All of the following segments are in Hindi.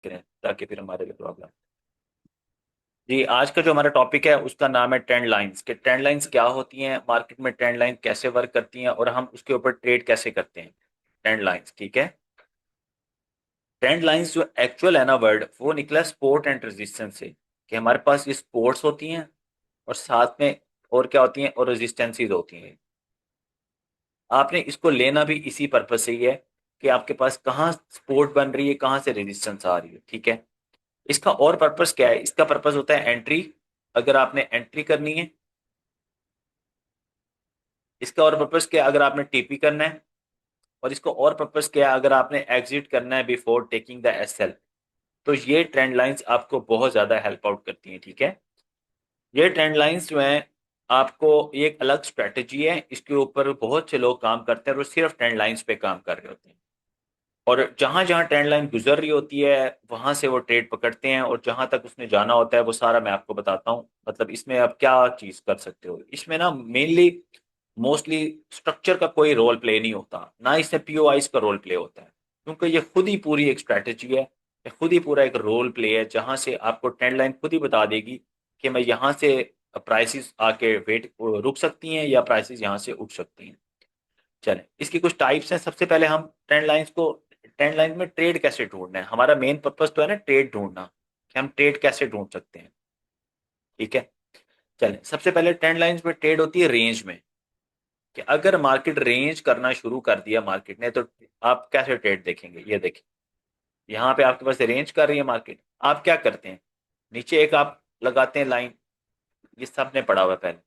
करें ताकि फिर हमारे लिए प्रॉब्लम। जी, आज का जो हमारा टॉपिक है उसका नाम है ट्रेंड लाइंस। कि ट्रेंड लाइंस क्या होती हैं, मार्केट में ट्रेंड लाइन कैसे वर्क करती हैं और हम उसके ऊपर ट्रेड कैसे करते हैं। ट्रेंड लाइंस, ठीक है। ट्रेंड लाइंस जो एक्चुअल है ना वर्ड, वो निकला सपोर्ट एंड रेजिस्टेंस से। कि हमारे पास ये सपोर्ट्स होती हैं और साथ में और क्या होती हैं, और रेजिस्टेंसीज होती हैं। आपने इसको लेना भी इसी पर्पज से ही है कि आपके पास कहाँ सपोर्ट बन रही है, कहाँ से रेजिस्टेंस आ रही है, ठीक है। इसका और पर्पस क्या है, इसका पर्पस होता है एंट्री। अगर आपने एंट्री करनी है, इसका और पर्पस क्या है अगर आपने टीपी करना है, और इसको और पर्पस क्या है अगर आपने एग्जिट करना है बिफोर टेकिंग द एसएल। तो ये ट्रेंड लाइंस आपको बहुत ज्यादा हेल्प आउट करती हैं, ठीक है। ये ट्रेंड लाइंस जो हैं, आपको ये एक अलग स्ट्रेटेजी है, इसके ऊपर बहुत से लोग काम करते हैं और वो सिर्फ ट्रेंड लाइंस पे काम कर रहे होते हैं। और जहां जहां ट्रेंड लाइन गुजर रही होती है वहां से वो ट्रेड पकड़ते हैं, और जहां तक उसने जाना होता है वो सारा मैं आपको बताता हूँ। मतलब इसमें आप क्या चीज कर सकते हो, इसमें ना मेनली मोस्टली स्ट्रक्चर का कोई रोल प्ले नहीं होता, ना इसमें पीओआईस का रोल प्ले होता है। क्योंकि ये खुद ही पूरी एक स्ट्रैटेजी है, ये खुद ही पूरा एक रोल प्ले है, जहां से आपको ट्रेंड लाइन खुद ही बता देगी कि मैं यहाँ से प्राइसेस आके वेट रुक सकती हैं या प्राइसेस यहाँ से उठ सकती हैं। चलें, इसकी कुछ टाइप्स हैं। सबसे पहले हम ट्रेंड लाइन में ट्रेड कैसे ढूंढना है। हमारा मेन पर्पस तो है ना ट्रेड ढूंढना, कि हम ट्रेड कैसे ढूंढ सकते हैं, ठीक है। चलें, सबसे पहले ट्रेंड लाइंस में ट्रेड होती है रेंज में। कि अगर मार्केट रेंज करना शुरू कर दिया मार्केट ने, तो आप कैसे ट्रेड देखेंगे, ये देखिए। यहाँ पे आपके पास रेंज कर रही है मार्केट, आप क्या करते हैं, नीचे एक आप लगाते हैं लाइन। ये सबने पढ़ा हुआ है पहले।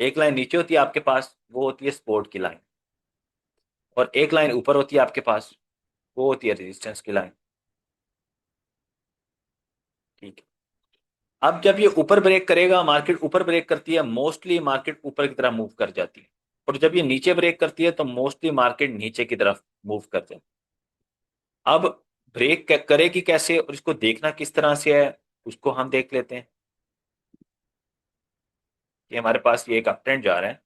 एक लाइन नीचे होती है आपके पास, वो होती है सपोर्ट की लाइन। और एक लाइन ऊपर होती है आपके पास, वो होती है रेजिस्टेंस की लाइन, ठीक है। अब जब ये ऊपर ब्रेक करेगा, मार्केट ऊपर ब्रेक करती है, मोस्टली मार्केट ऊपर की तरफ मूव कर जाती है। और जब ये नीचे ब्रेक करती है तो मोस्टली मार्केट नीचे की तरफ मूव कर जाती है। अब ब्रेक करेगी कैसे और इसको देखना किस तरह से है, उसको हम देख लेते हैं। कि हमारे पास ये एक अप ट्रेंड जा रहा है,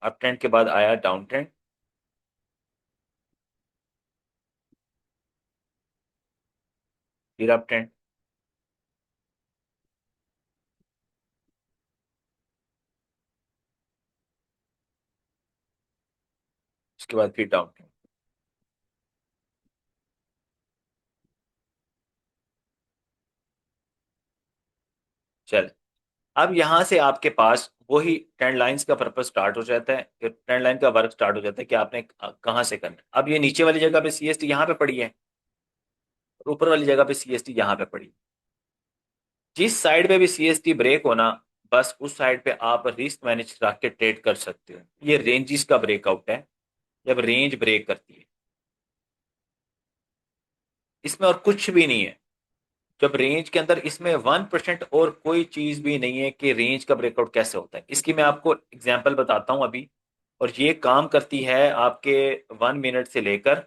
अप ट्रेंड के बाद आया डाउन ट्रेंड, फिर अप ट्रेंड, उसके बाद फिर डाउन ट्रेंड। चल, अब यहां से आपके पास वही ट्रेंड लाइंस का पर्पस स्टार्ट हो जाता है, कि ट्रेंड लाइन का वर्क स्टार्ट हो जाता है कि आपने कहां से करना है। अब ये नीचे वाली जगह पे सीएसटी यहाँ पे पड़ी है, और ऊपर वाली जगह पे सीएसटी यहाँ पे पड़ी। जिस साइड पे भी सीएसटी ब्रेक होना, बस उस साइड पे आप रिस्क मैनेज रख के ट्रेड कर सकते हो। ये रेंजिस का ब्रेकआउट है, जब रेंज ब्रेक करती है। इसमें और कुछ भी नहीं है। जब रेंज के अंदर, इसमें 1% और कोई चीज भी नहीं है कि रेंज का ब्रेकआउट कैसे होता है। इसकी मैं आपको एग्जांपल बताता हूं अभी। और ये काम करती है आपके 1 मिनट से लेकर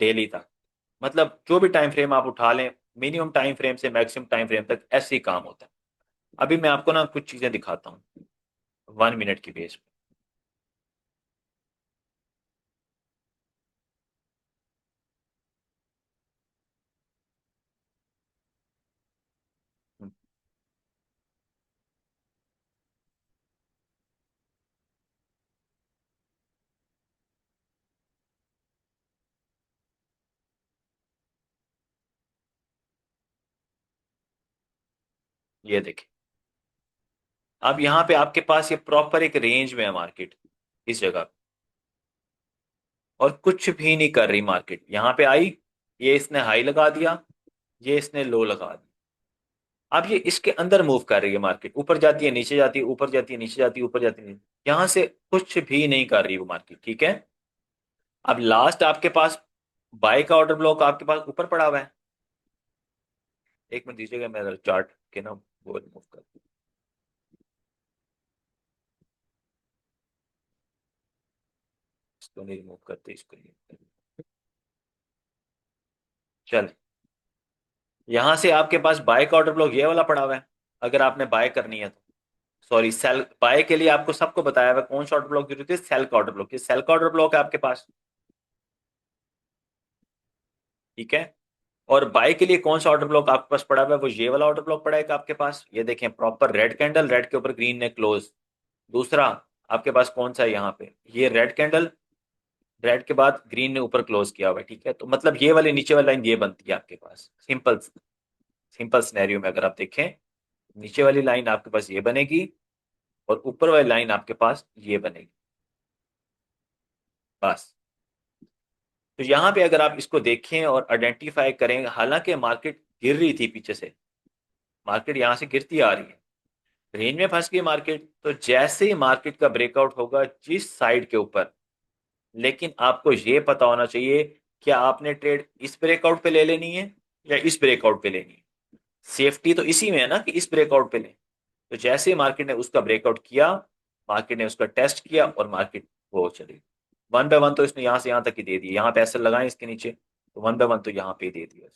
डेली तक। मतलब जो भी टाइम फ्रेम आप उठा लें, मिनिमम टाइम फ्रेम से मैक्सिमम टाइम फ्रेम तक ऐसे ही काम होता है। अभी मैं आपको ना कुछ चीजें दिखाता हूँ 1 मिनट की बेस पे। ये देखिए, अब यहाँ पे आपके पास ये प्रॉपर एक रेंज में है मार्केट, इस जगह पे। और कुछ भी नहीं कर रही मार्केट, यहाँ पे आई, ये इसने हाई लगा दिया, ये इसने लो लगा दिया। अब ये इसके अंदर मूव कर रही है मार्केट, ऊपर जाती है नीचे जाती है, ऊपर जाती है नीचे जाती है, ऊपर जाती है। यहाँ से कुछ भी नहीं कर रही वो मार्केट, ठीक है। अब लास्ट आपके पास बाय का ऑर्डर ब्लॉक आपके पास ऊपर पड़ा हुआ है। एक मिनट दीजिएगा, मैं चार्ट के ना वो रिमूव कर, इसको नहीं रिमूव करते, इसको नहीं। चल, यहां से आपके पास बाय का ऑर्डर ब्लॉक ये वाला पड़ा हुआ है, अगर आपने बाय करनी है तो। सॉरी, सेल बाय के लिए आपको सबको बताया हुआ है कौन सा ऑर्डर ब्लॉक जरूरत है, सेल का ऑर्डर ब्लॉक। ये सेल का ऑर्डर ब्लॉक है आपके पास। ठीक है। और बाय के लिए कौन सा ऑर्डर ब्लॉक आपके पास पड़ा हुआ है? वो ये वाला ऑर्डर ब्लॉक पड़ा है आपके पास, ये देखें, प्रॉपर रेड कैंडल, रेड के ऊपर ग्रीन ने क्लोज। दूसरा आपके पास कौन सा है यहाँ पे? ये रेड कैंडल, रेड के बाद ग्रीन ने ऊपर क्लोज किया हुआ है, ठीक है। तो मतलब ये वाली नीचे वाली लाइन ये बनती है आपके पास, सिंपल सिंपल सिनेरियो में अगर आप देखें, नीचे वाली लाइन आपके पास ये बनेगी और ऊपर वाली लाइन आपके पास ये बनेगी, बस। तो यहाँ पे अगर आप इसको देखें और आइडेंटिफाई करें, हालांकि मार्केट गिर रही थी पीछे से, मार्केट यहाँ से गिरती आ रही है, रेंज में फंस गई मार्केट, तो जैसे ही मार्केट का ब्रेकआउट होगा जिस साइड के ऊपर, लेकिन आपको ये पता होना चाहिए कि आपने ट्रेड इस ब्रेकआउट पे ले लेनी है या इस ब्रेकआउट पे लेनी है। सेफ्टी तो इसी में है ना कि इस ब्रेकआउट पे लें। तो जैसे ही मार्केट ने उसका ब्रेकआउट किया, मार्केट ने उसका टेस्ट किया और मार्केट वो चली, वन बाय वन तो इसने यहाँ से यहाँ तक ही दे दिया, यहाँ पे ऐसे लगाए इसके नीचे, तो वन बाय वन तो यहाँ पे ही दे दिया।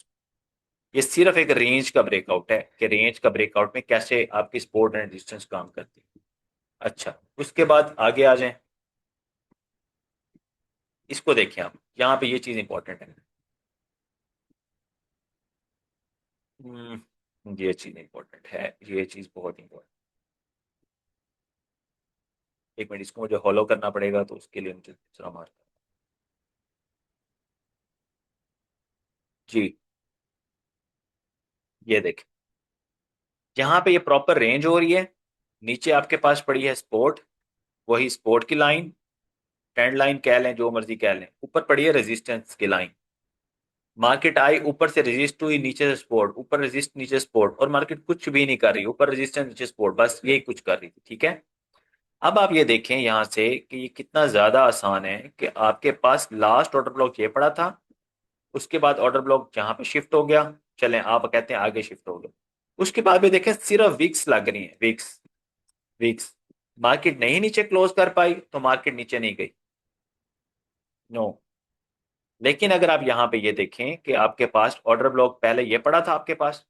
ये सिर्फ एक रेंज का ब्रेकआउट है कि रेंज का ब्रेकआउट में कैसे आपकी सपोर्ट एंड रेजिस्टेंस काम करती है। अच्छा, उसके बाद आगे आ जाएं, इसको देखें आप, यहाँ पे ये चीज इंपॉर्टेंट है। ये चीज इंपॉर्टेंट है, ये चीज बहुत इंपॉर्टेंट। एक मिनट, इसको मुझे फॉलो करना पड़ेगा, तो उसके लिए मुझे दूसरा मार्क। जी, ये देखें, यहाँ पे ये प्रॉपर रेंज हो रही है, नीचे आपके पास पड़ी है सपोर्ट, वही सपोर्ट की लाइन, ट्रेंड लाइन कह लें, जो मर्जी कह लें, ऊपर पड़ी है रेजिस्टेंस की लाइन। मार्केट आई, ऊपर से रेजिस्ट हुई, नीचे से सपोर्ट, ऊपर रेजिस्ट, नीचे सपोर्ट, और मार्केट कुछ भी नहीं कर रही, ऊपर रेजिस्टेंस नीचे सपोर्ट, बस यही कुछ कर रही थी, ठीक है। अब आप ये देखें यहां से कि ये कितना ज्यादा आसान है कि आपके पास लास्ट ऑर्डर ब्लॉक ये पड़ा था, उसके बाद ऑर्डर ब्लॉक जहां पे शिफ्ट हो गया, चलें आप कहते हैं आगे शिफ्ट हो गया, उसके बाद भी देखें सिर्फ वीक्स लग रही है, वीक्स, वीक्स। मार्केट नहीं नीचे क्लोज कर पाई तो मार्केट नीचे नहीं गई, नो। लेकिन अगर आप यहां पे ये देखें कि आपके पास ऑर्डर ब्लॉक पहले ये पड़ा था आपके पास,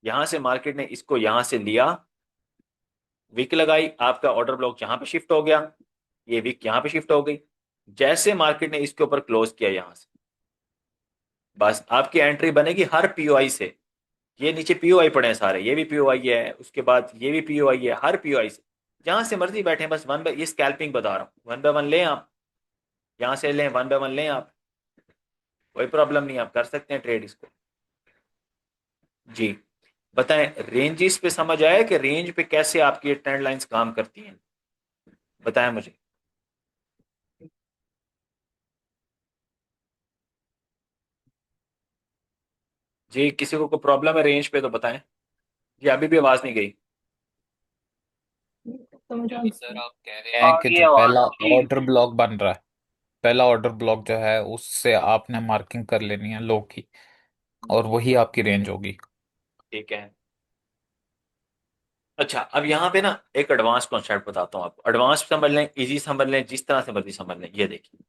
यहां से मार्केट ने इसको यहां से लिया, वीक लगाई, आपका ऑर्डर ब्लॉक यहां पे शिफ्ट हो गया, ये वीक यहां पे शिफ्ट हो गई, जैसे मार्केट ने इसके ऊपर क्लोज किया यहां से, बस आपकी एंट्री बनेगी हर पीओआई से। ये नीचे पीओआई पड़े हैं सारे, ये भी पीओआई है, उसके बाद ये भी पीओआई है, हर पीओआई से जहां से मर्जी बैठे, बस वन बाय, ये स्कैल्पिंग बता रहा हूँ, वन बाय वन लें आप, यहां से लें, वन बाय वन लें आप, कोई प्रॉब्लम नहीं, आप कर सकते हैं ट्रेड इसको। जी, बताएं, रेंजेस पे समझ आया कि रेंज पे कैसे आपकी ये ट्रेंड लाइंस काम करती हैं? बताएं मुझे। जी, किसी को कोई प्रॉब्लम है रेंज पे तो बताएं। जी, अभी भी आवाज नहीं गई। तो मुझे यानी सर अब आप कह रहे हैं आ कि गई जो आवाज पहला जी। ऑर्डर ब्लॉक बन रहा है, पहला ऑर्डर ब्लॉक जो है उससे आपने मार्किंग कर लेनी है लो की, और वही आपकी रेंज होगी। ठीक है। अच्छा, अब यहाँ पे ना एक एडवांस कॉन्सेप्ट बताता हूँ आपको, एडवांस समझ लें, इजी समझ लें, जिस तरह से मर्जी समझ लें, ये देखिए।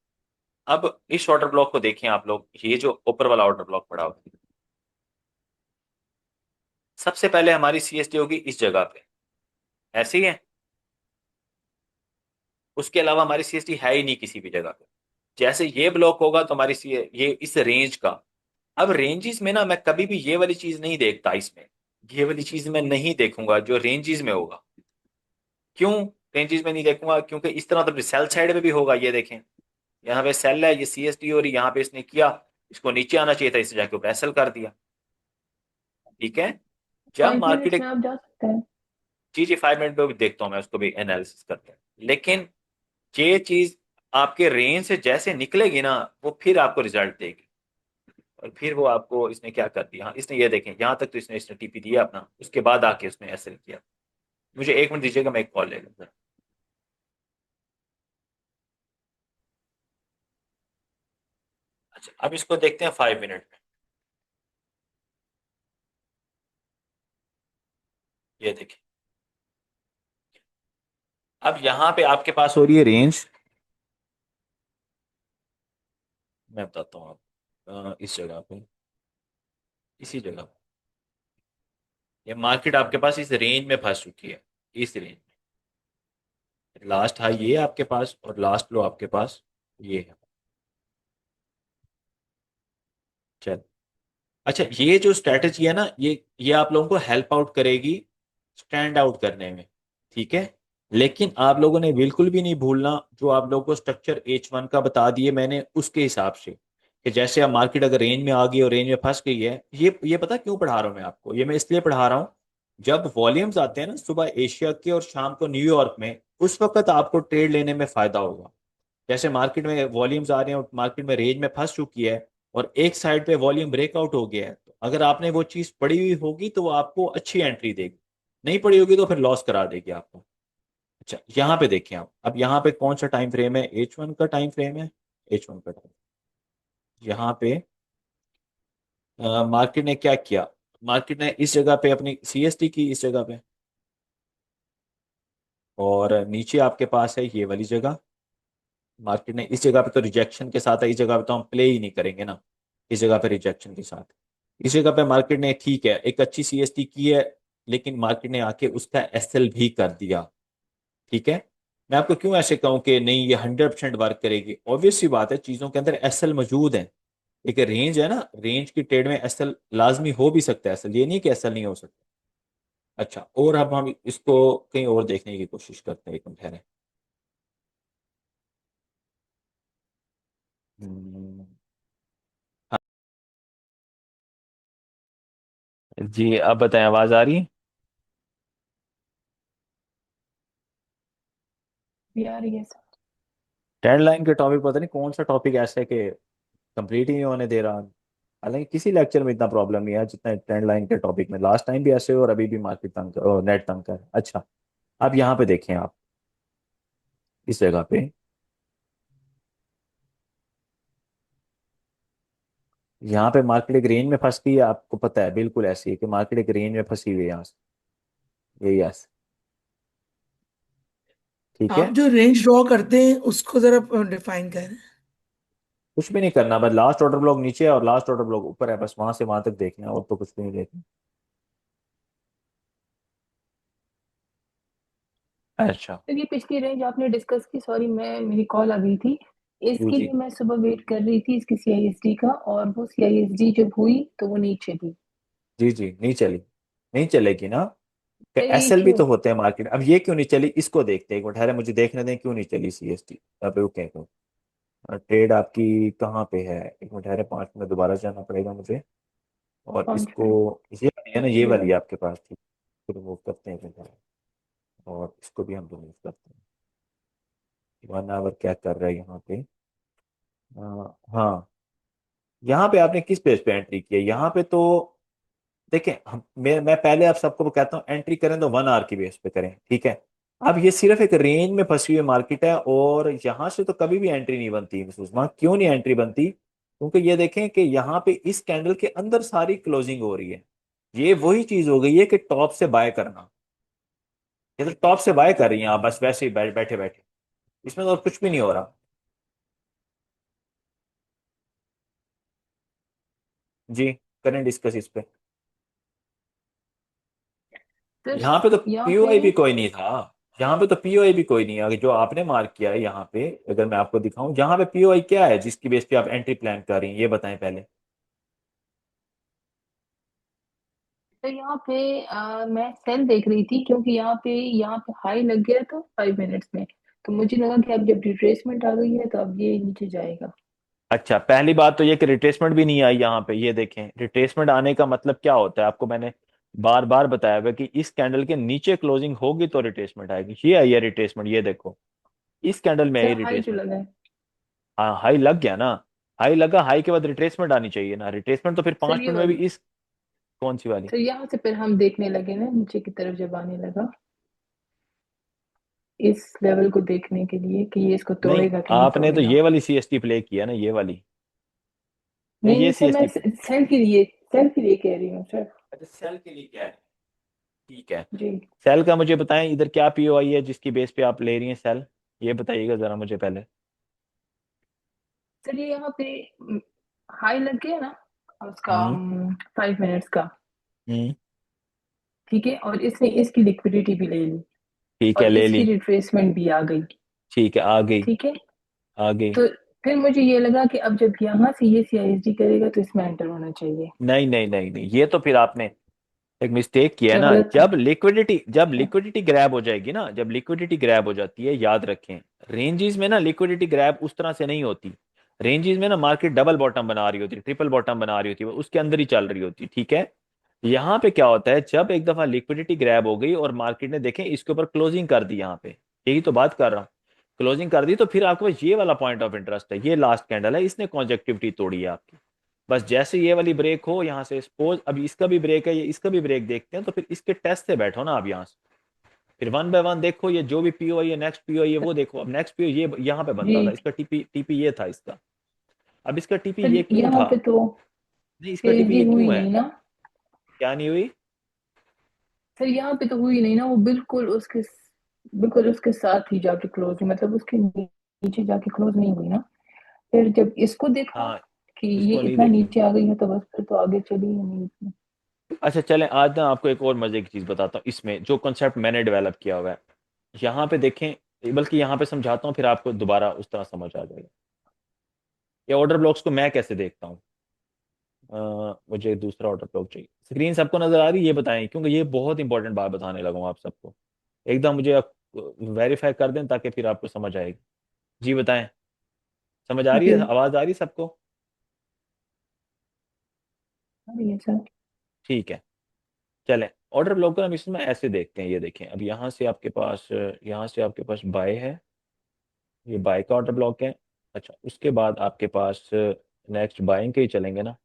अब इस ऑर्डर ब्लॉक को देखें आप लोग, ये जो ऊपर वाला ऑर्डर ब्लॉक पड़ा हुआ है, सबसे पहले हमारी सीएसटी होगी इस जगह पे, ऐसे ही है, उसके अलावा हमारी सीएसटी है ही नहीं किसी भी जगह पे। जैसे ये ब्लॉक होगा तो हमारी सी ये इस रेंज का, अब रेंजेस में ना मैं कभी भी ये वाली चीज नहीं देखता इसमें, ये वाली चीज मैं नहीं देखूंगा जो रेंजेस में होगा। क्यों रेंजेस में नहीं देखूंगा? क्योंकि इस तरह तो सेल साइड में भी होगा, ये देखें, यहाँ पे सेल है, ये सीएसटी हो रही, यहाँ पे इसने किया, इसको नीचे आना चाहिए था, इससे जाके ऊपर एसएल कर दिया, ठीक है। जब 5 मिनट्स मार्केट, में आप जा सकते हैं। जी जी, 5 मिनट में भी देखता हूँ मैं उसको भी एनालिसिस करके, लेकिन ये चीज आपके रेंज से जैसे निकलेगी ना, वो फिर आपको रिजल्ट देगी, और फिर वो आपको, इसने क्या कर दिया, हाँ, इसने ये देखें यहाँ तक तो इसने टीपी दिया अपना, उसके बाद आके उसने एसएल किया। मुझे एक मिनट दीजिएगा, मैं एक कॉल ले लूँ। अच्छा, अब इसको देखते हैं 5 मिनट में, ये देखिए, अब यहाँ पे आपके पास हो रही है रेंज, मैं बताता हूँ आप, इस जगह पे, इसी जगह पे, ये मार्केट आपके पास इस रेंज में फंस चुकी है, इस रेंज में, लास्ट हाई ये है आपके पास और लास्ट लो आपके पास ये है, चल, अच्छा, ये जो स्ट्रेटजी है ना, ये आप लोगों को हेल्प आउट करेगी स्टैंड आउट करने में, ठीक है। लेकिन आप लोगों ने बिल्कुल भी नहीं भूलना जो आप लोगों को स्ट्रक्चर H1 का बता दिए मैंने, उसके हिसाब से कि जैसे अब मार्केट अगर रेंज में आ गई और रेंज में फंस गई है, ये पता क्यों पढ़ा रहा हूँ मैं आपको, ये मैं इसलिए पढ़ा रहा हूँ, जब वॉल्यूम्स आते हैं ना सुबह एशिया के और शाम को न्यूयॉर्क में, उस वक्त आपको ट्रेड लेने में फायदा होगा। जैसे मार्केट में वॉल्यूम्स आ रहे हैं और मार्केट में रेंज में फंस चुकी है, और एक साइड पे वॉल्यूम ब्रेकआउट हो गया है, तो अगर आपने वो चीज पड़ी हुई होगी तो वो आपको अच्छी एंट्री देगी, नहीं पड़ी होगी तो फिर लॉस करा देगी आपको। अच्छा, यहाँ पे देखें आप, अब यहाँ पे कौन सा टाइम फ्रेम है, H1 का टाइम फ्रेम है, H1 का टाइम। यहाँ पे मार्केट ने क्या किया, मार्केट ने इस जगह पे अपनी CST की, इस जगह पे, और नीचे आपके पास है ये वाली जगह। मार्केट ने इस जगह पे तो रिजेक्शन के साथ है, इस जगह पे तो हम प्ले ही नहीं करेंगे ना, इस जगह पे रिजेक्शन के साथ। इस जगह पे मार्केट ने ठीक है एक अच्छी CST की है, लेकिन मार्केट ने आके उसका SL भी कर दिया, ठीक है। मैं आपको क्यों ऐसे कहूं कि नहीं ये 100% वर्क करेगी, ऑब्वियस सी बात है, चीजों के अंदर SL मौजूद है। एक रेंज है ना, रेंज की ट्रेड में SL लाजमी हो भी सकता है, SL ये नहीं कि SL नहीं हो सकता। अच्छा, और अब हम इसको कहीं और देखने की कोशिश करते हैं, एक मिनट ठहरें। हम्म, जी अब बताएं, आवाज आ रही है? यार ये सब ट्रेंड लाइन के टॉपिक पता नहीं कौन सा टॉपिक ऐसा है कि कंप्लीट ही नहीं होने दे रहा। हालांकि किसी लेक्चर में इतना प्रॉब्लम नहीं है जितना ट्रेंड लाइन के टॉपिक में, लास्ट टाइम भी ऐसे और अभी भी मार्केट तंग नेट तंग कर। अच्छा, अब यहाँ पे देखें आप, इस जगह पे, यहाँ पे मार्केट एक रेंज में फंस गई है, आपको पता है बिल्कुल ऐसी है कि मार्केट एक रेंज में फंसी हुई है यहाँ से, यही यस, ठीक है। आप जो रेंज ड्रॉ करते हैं उसको जरा डिफाइन करें। कुछ भी नहीं करना, बस लास्ट ऑर्डर ब्लॉक नीचे है और लास्ट ऑर्डर ब्लॉक ऊपर है, बस वहां से वहां तक देखना है, और तो कुछ भी नहीं देखना। अच्छा। तो ये पिछली रेंज आपने डिस्कस की, सॉरी मैं मेरी कॉल आ गई थी। जी इसके जी लिए मैं सुबह वेट कर रही थी इसकी CISD का, और वो CISD जब हुई तो वो नीचे थी। जी जी, नहीं चली, नहीं चलेगी ना, तो ये SL भी क्यों? तो होते हैं मार्केट। अब ये क्यों नहीं चली, इसको देखते हैं एक मिनट, ठहरे मुझे देखने दें क्यों नहीं चली CST। अब रुके, ट्रेड आपकी कहाँ पे है, एक मिनट ठहरे, 5 मिनट दोबारा जाना पड़ेगा मुझे। और 5 इसको, मिनट ये वाली है ना, ये वाली है आपके पास थी, इसको रिमूव करते हैं फिर, और इसको भी हम रिमूव करते हैं। 1 आवर क्या कर रहा है यहाँ पे, हाँ, यहाँ पे आपने किस पेज पे एंट्री की है, यहाँ पे तो देखें, मैं पहले आप सबको कहता हूँ एंट्री करें तो 1 आवर की बेस पे करें, ठीक है। अब ये सिर्फ एक रेंज में फंसी हुई मार्केट है, और यहाँ से तो कभी भी एंट्री नहीं बनती सुषमा, क्यों नहीं एंट्री बनती, क्योंकि ये देखें कि यहाँ पे इस कैंडल के अंदर सारी क्लोजिंग हो रही है। ये वही चीज हो गई है कि टॉप से बाय करना, ये तो टॉप से बाय कर रही हैं आप बस वैसे ही बैठे बैठे, इसमें तो और कुछ भी नहीं हो रहा। जी, करें डिस्कस इस पे। सर, यहाँ पे तो यहाँ पे POI भी कोई नहीं था, यहाँ पे तो POI भी कोई नहीं है जो आपने मार्क किया है यहाँ पे। अगर मैं आपको दिखाऊं यहाँ पे POI क्या है जिसकी बेस पे आप एंट्री प्लान कर रही हैं, ये बताएं पहले। तो यहाँ पे मैं सेल देख रही थी, क्योंकि यहाँ पे हाई लग गया था 5 मिनट्स में। तो मुझे लगा कि अब जब रिट्रेसमेंट आ गई है तो अब ये नीचे जाएगा। अच्छा, पहली बात तो ये कि रिट्रेसमेंट भी नहीं आई यहाँ पे, ये देखें रिट्रेसमेंट आने का मतलब क्या होता है, आपको मैंने बार बार बताया हुआ है कि इस कैंडल के नीचे क्लोजिंग होगी तो रिट्रेसमेंट आएगी, ये आई है रिट्रेसमेंट, ये देखो, इस कैंडल में आई सर हाई जो रिट्रेसमेंट। लगा है। हाँ, हाई लग गया ना, हाई लगा, हाई के बाद रिट्रेसमेंट आनी चाहिए ना, रिट्रेसमेंट तो फिर सर 5 मिनट ये में भी वाला। इस, कौन सी वाली? तो यहाँ से फिर हम देखने लगे ना नीचे की तरफ जब आने लगा, इस लेवल को देखने के लिए कि ये इसको नहीं, तोड़ेगा कि नहीं आपने तो तोड़ेगा। ये वाली CST प्ले किया ना, ये वाली, या नहीं ये नहीं सर, मैं CST? सेल के लिए कह रही हूँ सर। अच्छा, सेल के लिए क्या है, ठीक है। जी। सेल का मुझे बताएं इधर क्या POI है जिसकी बेस पे आप ले रही हैं सेल, ये बताइएगा जरा मुझे पहले। सर ये यहाँ पे हाई लग गया ना उसका, हम्म 5 मिनट्स का। हम्म, ठीक है, और इसने इसकी लिक्विडिटी भी ले ली, ठीक है, और ले इसकी ली, रिट्रेसमेंट भी आ गई। ठीक है, आ गई, ठीक है। आ गई, तो फिर मुझे ये लगा कि अब जब यहाँ से ये CISD करेगा तो इसमें एंटर होना चाहिए। नहीं नहीं नहीं नहीं, ये तो फिर आपने एक मिस्टेक किया है क्या ना। गलत था? जब लिक्विडिटी ग्रैब हो जाएगी ना, जब लिक्विडिटी ग्रैब हो जाती है, याद रखें, रेंजेस में ना लिक्विडिटी ग्रैब उस तरह से नहीं होती। रेंजेस में ना मार्केट डबल बॉटम बना रही होती है, ट्रिपल बॉटम बना रही होती है, वो उसके अंदर ही चल रही होती है, ठीक है। यहाँ पे क्या होता है, जब एक दफा लिक्विडिटी ग्रैब हो गई और मार्केट ने देखें इसके ऊपर क्लोजिंग कर दी, यहाँ पे यही तो बात कर रहा हूँ, क्लोजिंग कर दी, तो फिर आपके पास ये वाला पॉइंट ऑफ इंटरेस्ट है, ये लास्ट कैंडल है, इसने कॉन्जेक्टिविटी तोड़ी है आपकी। बस जैसे ये वाली ब्रेक हो यहाँ से, सपोज अभी इसका भी ब्रेक है, ये इसका भी ब्रेक देखते हैं, तो फिर इसके टेस्ट से बैठो ना आप यहाँ से, फिर वन बाय वन देखो, ये जो भी पीओ है, ये नेक्स्ट पीओ है, वो देखो। अब नेक्स्ट पीओ ये यहाँ पे बनता था, जी। इसका टीपी टीपी ये था इसका। अब इसका टीपी फिर ये क्यों यहाँ था? पे तो नहीं, इसका टीपी CISD ये हुई क्यों है? नहीं ना। क्या नहीं हुई? फिर यहाँ पे तो हुई नहीं ना, वो बिल्कुल उसके साथ ही जाके क्लोज, मतलब उसके नीचे जाके क्लोज नहीं हुई ना। फिर जब इसको देखा हाँ, कि ये इसको नहीं इतना देखी। नीचे आ गई है तो बस फिर तो आगे चली ही नहीं इतनी। अच्छा चलें, आज ना आपको एक और मजे की चीज बताता हूँ, इसमें जो कॉन्सेप्ट मैंने डेवलप किया हुआ है, यहाँ पे देखें, बल्कि यहाँ पे समझाता हूँ, फिर आपको दोबारा उस तरह समझ आ जाएगा। ये ऑर्डर ब्लॉक्स को मैं कैसे देखता हूँ। मुझे दूसरा ऑर्डर ब्लॉक चाहिए। स्क्रीन सबको नजर आ रही है, ये बताएं, क्योंकि ये बहुत इंपॉर्टेंट बात बताने लगा हूँ आप सबको। एकदम मुझे वेरीफाई कर दें ताकि फिर आपको समझ आएगी। जी बताएं, समझ आ रही है, जी। आवाज आ रही है सबको? अरे ये सर। ठीक है, चलें। ऑर्डर ब्लॉक को हम इसमें ऐसे देखते हैं, ये देखें, अब यहाँ से आपके पास बाय है, ये बाय का ऑर्डर ब्लॉक है। अच्छा, उसके बाद आपके पास नेक्स्ट बाइंग के ही चलेंगे ना।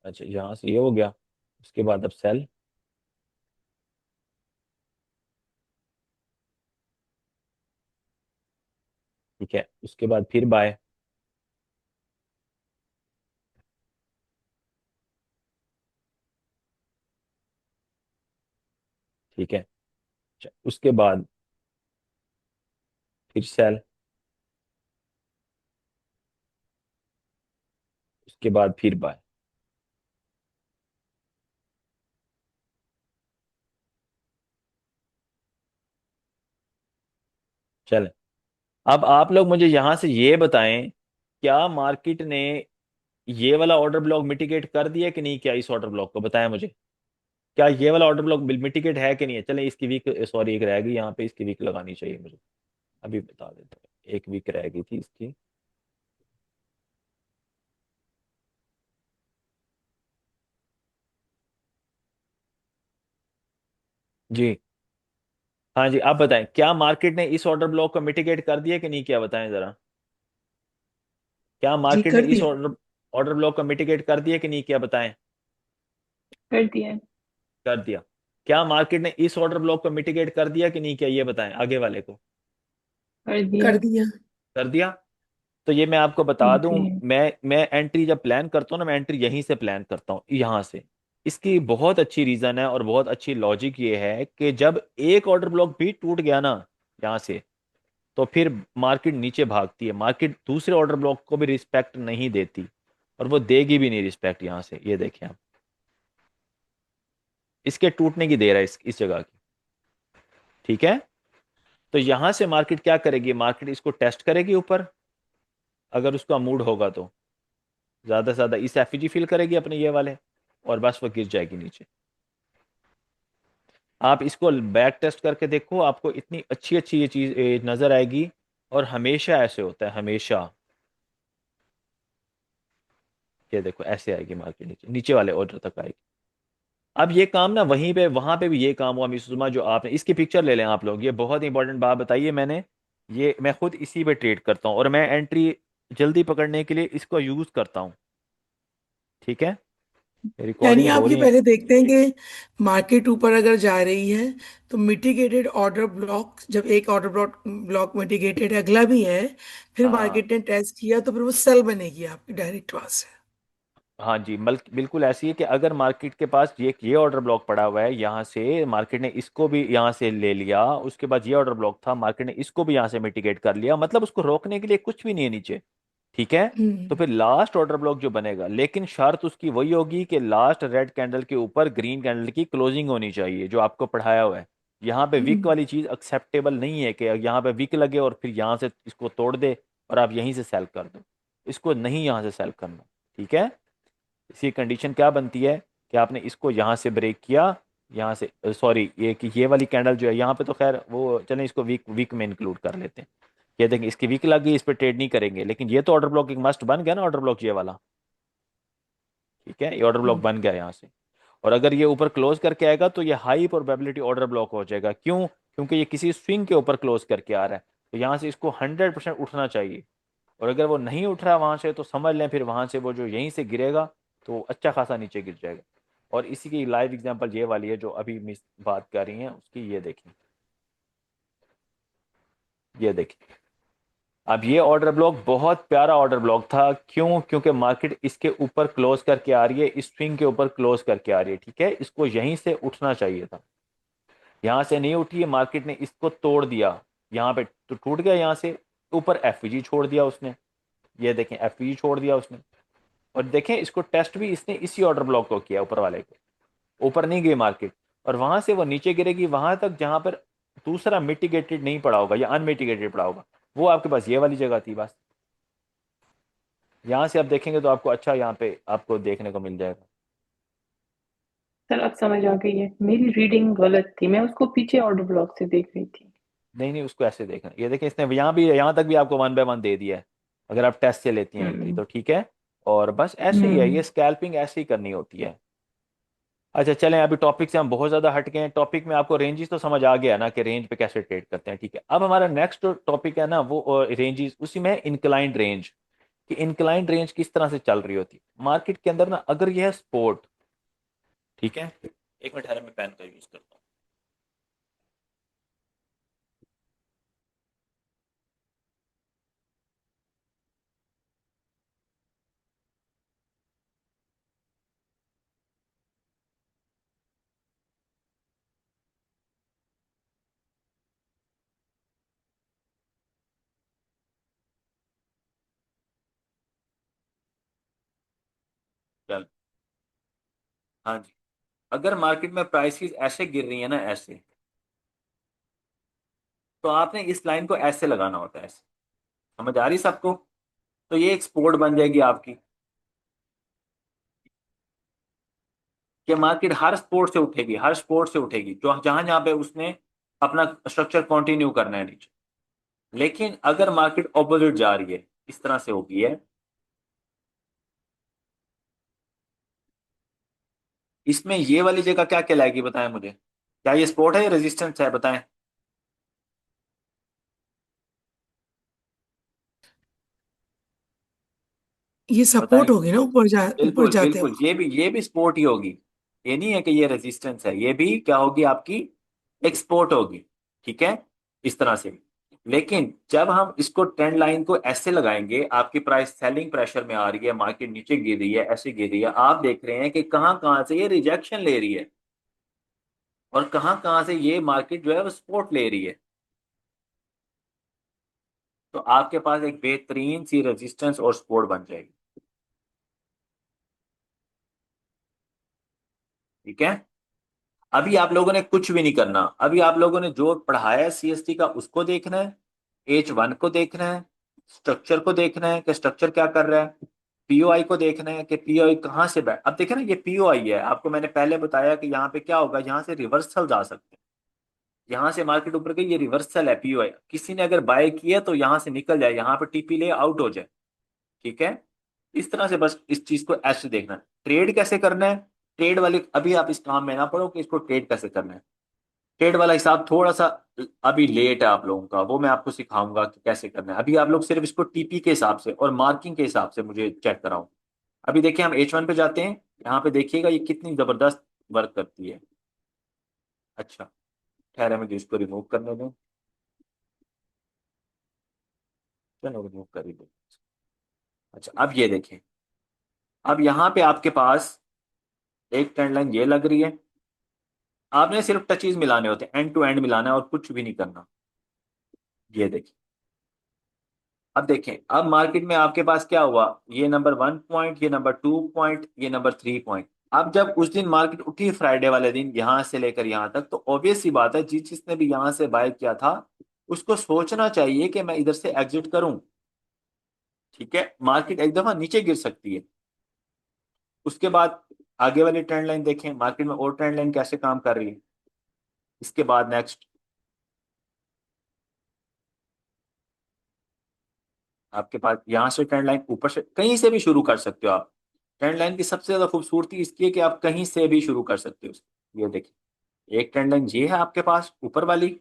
अच्छा, यहाँ से ये हो गया, उसके बाद अब सेल, ठीक है, उसके बाद फिर बाय, ठीक है। अच्छा, उसके बाद फिर सेल, उसके बाद फिर बाय। चलें, अब आप लोग मुझे यहाँ से ये बताएं, क्या मार्केट ने ये वाला ऑर्डर ब्लॉक मिटिगेट कर दिया कि नहीं, क्या इस ऑर्डर ब्लॉक को बताएं मुझे। क्या ये वाला ऑर्डर ब्लॉक मिटिगेट है कि नहीं है? चलें, इसकी वीक, सॉरी, एक रह गई यहाँ पे, इसकी वीक लगानी चाहिए मुझे, अभी बता देता हूँ, एक वीक रह गई थी इसकी। जी, हाँ जी, आप बताएं, क्या मार्केट ने इस ऑर्डर ब्लॉक को मिटिगेट कर दिया कि नहीं, क्या बताएं जरा। क्या जी मार्केट ने कर इस दिया। ऑर्डर ऑर्डर ब्लॉक को मिटिगेट कर दिया कि नहीं, क्या बताएं। कर दिया है। कर दिया। क्या मार्केट ने इस ऑर्डर ब्लॉक को मिटिगेट कर दिया कि नहीं, क्या ये बताएं आगे वाले को। कर दिया कर है। दिया। कर दिया। तो ये मैं आपको बता दूं, जी। मैं एंट्री जब प्लान करता हूँ ना, मैं एंट्री यहीं से प्लान करता हूँ, यहाँ से। इसकी बहुत अच्छी रीजन है और बहुत अच्छी लॉजिक ये है कि जब एक ऑर्डर ब्लॉक भी टूट गया ना यहाँ से, तो फिर मार्केट नीचे भागती है, मार्केट दूसरे ऑर्डर ब्लॉक को भी रिस्पेक्ट नहीं देती, और वो देगी भी नहीं रिस्पेक्ट। यहाँ से ये देखें आप, इसके टूटने की देर है इस जगह की, ठीक है। तो यहाँ से मार्केट क्या करेगी, मार्केट इसको टेस्ट करेगी ऊपर, अगर उसका मूड होगा तो ज्यादा से ज्यादा इस एफईजी फिल करेगी अपने ये वाले, और बस वो गिर जाएगी नीचे। आप इसको बैक टेस्ट करके देखो, आपको इतनी अच्छी अच्छी ये चीज नजर आएगी। और हमेशा ऐसे होता है, हमेशा। ये देखो, ऐसे आएगी मार्केट, नीचे नीचे वाले ऑर्डर तक आएगी। अब ये काम ना वहीं पे, वहां पे भी ये काम हुआ मिसुमा, जो आपने इसकी पिक्चर ले लें आप लोग, ये बहुत इंपॉर्टेंट बात बताइए मैंने। ये मैं खुद इसी पे ट्रेड करता हूँ, और मैं एंट्री जल्दी पकड़ने के लिए इसको यूज करता हूँ, ठीक है। यानी रिकॉर्डिंग आप हो ये रही है। पहले देखते हैं कि मार्केट ऊपर अगर जा रही है तो मिटिगेटेड ऑर्डर ब्लॉक, जब एक ऑर्डर ब्लॉक ब्लॉक मिटिगेटेड है, अगला भी है, फिर हाँ मार्केट ने टेस्ट किया तो फिर वो सेल बनेगी आपकी डायरेक्ट वहां से। हाँ जी, बिल्कुल ऐसी है कि अगर मार्केट के पास ये ऑर्डर ब्लॉक पड़ा हुआ है, यहाँ से मार्केट ने इसको भी यहाँ से ले लिया, उसके बाद ये ऑर्डर ब्लॉक था, मार्केट ने इसको भी यहाँ से मिटिगेट कर लिया, मतलब उसको रोकने के लिए कुछ भी नहीं है नीचे, ठीक है। तो हम्म। फिर लास्ट ऑर्डर ब्लॉक जो बनेगा, लेकिन शर्त उसकी वही होगी कि लास्ट रेड कैंडल के ऊपर ग्रीन कैंडल की क्लोजिंग होनी चाहिए, जो आपको पढ़ाया हुआ है। यहाँ पे विक वाली चीज एक्सेप्टेबल नहीं है कि यहाँ पे विक लगे और फिर यहाँ से इसको तोड़ दे और आप यहीं से सेल कर दो, इसको नहीं यहाँ से सेल करना। ठीक है, इसी कंडीशन क्या बनती है कि आपने इसको यहाँ से ब्रेक किया, यहाँ से सॉरी ये कि ये वाली कैंडल जो है यहाँ पे, तो खैर वो चलें इसको वीक वीक में इंक्लूड कर लेते हैं। ये देखें इसकी वीक लग गई, इस पर ट्रेड नहीं करेंगे, लेकिन ये तो ऑर्डर ब्लॉक एक मस्ट बन गया ना, ऑर्डर ब्लॉक ये वाला। ठीक है, ये ऑर्डर ब्लॉक बन गया यहाँ से। और अगर ये ऊपर क्लोज करके आएगा तो ये हाई प्रोबेबिलिटी ऑर्डर ब्लॉक हो जाएगा। क्यों? क्योंकि ये किसी स्विंग के ऊपर क्लोज करके आ रहा है, तो यहाँ से इसको 100% उठना चाहिए। और अगर वो नहीं उठ रहा वहां से, तो समझ लें फिर वहां से वो जो यहीं से गिरेगा तो अच्छा खासा नीचे गिर जाएगा। और इसी की लाइव एग्जांपल ये वाली है जो अभी मिस बात कर रही हैं उसकी, ये देखें, ये देखें। अब ये ऑर्डर ब्लॉक बहुत प्यारा ऑर्डर ब्लॉक था। क्यों? क्योंकि मार्केट इसके ऊपर क्लोज करके आ रही है, इस स्विंग के ऊपर क्लोज करके आ रही है। ठीक है, इसको यहीं से उठना चाहिए था, यहाँ से नहीं उठी है, मार्केट ने इसको तोड़ दिया, यहाँ पे तो टूट गया, यहाँ से ऊपर एफवीजी छोड़ दिया उसने। ये देखें एफवीजी छोड़ दिया उसने। और देखें इसको टेस्ट भी इसने इसी ऑर्डर ब्लॉक को किया, ऊपर वाले को। ऊपर नहीं गई मार्केट, और वहां से वो नीचे गिरेगी वहां तक जहां पर दूसरा मिटिगेटेड नहीं पड़ा होगा या अनमिटिगेटेड पड़ा होगा। वो आपके पास ये वाली जगह थी बस। यहाँ से आप देखेंगे तो आपको अच्छा यहाँ पे आपको देखने को मिल जाएगा। सर अब समझ आ गई है, मेरी रीडिंग गलत थी, मैं उसको पीछे ऑर्डर ब्लॉक से देख रही थी। नहीं नहीं, उसको ऐसे देखना। ये देखें इसने यहाँ भी, यहाँ तक भी आपको 1 बाय 1 दे दिया है, अगर आप टेस्ट से लेती हैं एंट्री हम्म। तो। ठीक है, और बस ऐसे ही है, हम्म। ये स्कैल्पिंग ऐसे ही करनी होती है। अच्छा चलें, अभी टॉपिक से हम बहुत ज़्यादा हट गए हैं। टॉपिक में आपको रेंजेस तो समझ आ गया ना कि रेंज पे कैसे ट्रेड करते हैं। ठीक है, अब हमारा नेक्स्ट टॉपिक है ना वो रेंजेस, उसी में इंक्लाइंड रेंज, कि इंक्लाइंड रेंज किस तरह से चल रही होती है मार्केट के अंदर ना। अगर यह है सपोर्ट, ठीक है, एक मिनट ठहरे मैं पेन का यूज़ करता हूँ। चल, हाँ जी। अगर मार्केट में प्राइसेस ऐसे गिर रही है ना, ऐसे, तो आपने इस लाइन को ऐसे लगाना होता है, ऐसे। समझ आ रही सबको? तो ये एक सपोर्ट बन जाएगी आपकी, कि मार्केट हर स्पोर्ट से उठेगी, हर स्पोर्ट से उठेगी जो जहां जहां पे उसने अपना स्ट्रक्चर कंटिन्यू करना है नीचे। लेकिन अगर मार्केट ऑपोजिट जा रही है, इस तरह से होगी है, इसमें ये वाली जगह क्या कहलाएगी बताएं मुझे? क्या ये सपोर्ट है या रेजिस्टेंस है, बताएं। ये बताएं। सपोर्ट होगी ना, ऊपर बिल्कुल जाते बिल्कुल, वक्त। ये भी स्पोर्ट ही होगी। ये नहीं है कि ये रेजिस्टेंस है, ये भी क्या होगी आपकी, एक्सपोर्ट होगी। ठीक है, इस तरह से। लेकिन जब हम इसको ट्रेंड लाइन को ऐसे लगाएंगे, आपकी प्राइस सेलिंग प्रेशर में आ रही है, मार्केट नीचे गिर रही है, ऐसे गिर रही है, आप देख रहे हैं कि कहां कहां से ये रिजेक्शन ले रही है और कहां कहां से ये मार्केट जो है वो सपोर्ट ले रही है। तो आपके पास एक बेहतरीन सी रेजिस्टेंस और सपोर्ट बन जाएगी। ठीक है, अभी आप लोगों ने कुछ भी नहीं करना। अभी आप लोगों ने जो पढ़ाया है सीएसटी का उसको देखना है, H1 को देखना है, स्ट्रक्चर को देखना है कि स्ट्रक्चर क्या कर रहा है, पीओआई को देखना है कि पीओआई कहाँ से बैठ। अब देखें ना, ये पीओआई है, आपको मैंने पहले बताया कि यहाँ पे क्या होगा, यहाँ से रिवर्सल जा सकते हैं। यहाँ से मार्केट ऊपर गई, ये रिवर्सल है पीओआई। किसी ने अगर बाय किया तो यहाँ से निकल जाए, यहाँ पे टीपी ले आउट हो जाए। ठीक है, इस तरह से बस इस चीज को ऐसे देखना है। ट्रेड कैसे करना है, ट्रेड वाले अभी आप इस काम में ना पड़ो कि इसको ट्रेड कैसे करना है। ट्रेड वाला हिसाब थोड़ा सा अभी लेट है आप लोगों का, वो मैं आपको सिखाऊंगा कि कैसे करना है। अभी आप लोग सिर्फ इसको टीपी के हिसाब से और मार्किंग के हिसाब से मुझे चेक कराओ। अभी देखिए हम H1 पे जाते हैं, यहाँ पे देखिएगा ये कितनी जबरदस्त वर्क करती है। अच्छा, ठहरे मुझे इसको रिमूव करने दो। चलो रिमूव कर ही दो। अच्छा, अब ये देखें, अब यहाँ पे आपके पास एक ट्रेंड लाइन ये लग रही है। आपने सिर्फ टचीज मिलाने होते हैं, एंड टू एंड मिलाना है और कुछ भी नहीं करना। ये देखिए, अब देखें, अब मार्केट में आपके पास क्या हुआ, ये नंबर 1 पॉइंट, ये नंबर 2 पॉइंट, ये नंबर 3 पॉइंट। अब जब उस दिन मार्केट उठी फ्राइडे वाले दिन यहां से लेकर यहां तक, तो ऑब्वियस सी बात है जिसने भी यहां से बाय किया था उसको सोचना चाहिए कि मैं इधर से एग्जिट करूं। ठीक है, मार्केट एक दफा नीचे गिर सकती है। उसके बाद आगे वाली ट्रेंड लाइन देखें, मार्केट में और ट्रेंड लाइन कैसे काम कर रही है। इसके बाद नेक्स्ट आपके पास यहाँ से ट्रेंड लाइन ऊपर से कहीं से भी शुरू कर सकते हो आप। ट्रेंड लाइन की सबसे ज्यादा खूबसूरती इसकी है कि आप कहीं से भी शुरू कर सकते हो। ये देखिए, एक ट्रेंड लाइन ये है आपके पास ऊपर वाली,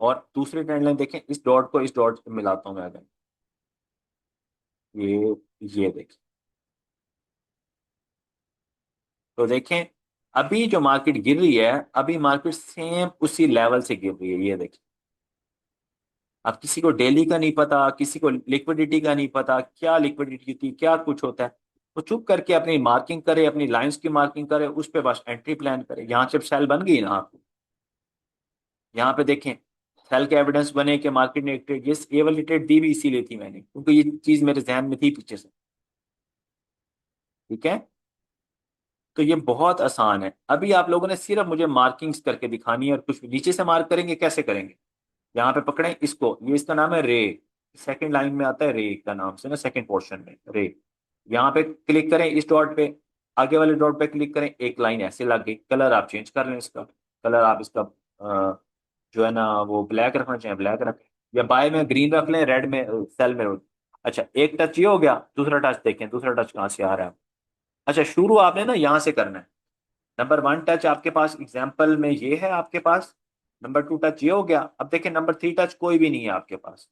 और दूसरी ट्रेंड लाइन देखें, इस डॉट को इस डॉट से मिलाता हूं मैं अगर, ये देखिए, तो देखें अभी जो मार्केट गिर रही है, अभी मार्केट सेम उसी लेवल से गिर रही है। ये देखिए, अब किसी को डेली का नहीं पता, किसी को लिक्विडिटी का नहीं पता, क्या लिक्विडिटी होती है, क्या कुछ होता है, वो चुप करके अपनी मार्किंग करे, अपनी लाइंस की मार्किंग करे, उस पर बस एंट्री प्लान करे। यहाँ से सेल बन गई ना आपको, यहाँ पे देखें सेल के एविडेंस बने कि मार्केट ने एक ट्रेड, ये वाली ट्रेड दी भी इसीलिए थी मैंने, क्योंकि ये चीज मेरे जहन में थी पीछे से। ठीक है, तो ये बहुत आसान है। अभी आप लोगों ने सिर्फ मुझे मार्किंग्स करके दिखानी है, और कुछ नीचे से मार्क करेंगे, कैसे करेंगे, यहाँ पे पकड़ें इसको, ये इसका नाम है रे, सेकंड लाइन में आता है रे का नाम से ना, सेकंड पोर्शन में रे। यहाँ पे क्लिक करें इस डॉट पे, आगे वाले डॉट पे क्लिक करें, एक लाइन ऐसे लग गई। कलर आप चेंज कर लें, इसका कलर आप इसका जो है ना वो ब्लैक रखना चाहें ब्लैक रखें, या बाय में ग्रीन रख लें, रेड में सेल में। अच्छा, एक टच ये हो गया, दूसरा टच देखें, दूसरा टच कहाँ से आ रहा है। अच्छा, शुरू आपने ना यहाँ से करना है। नंबर वन टच आपके पास एग्जाम्पल में ये है आपके पास, नंबर टू टच ये हो गया। अब देखें नंबर थ्री टच कोई भी नहीं है आपके पास,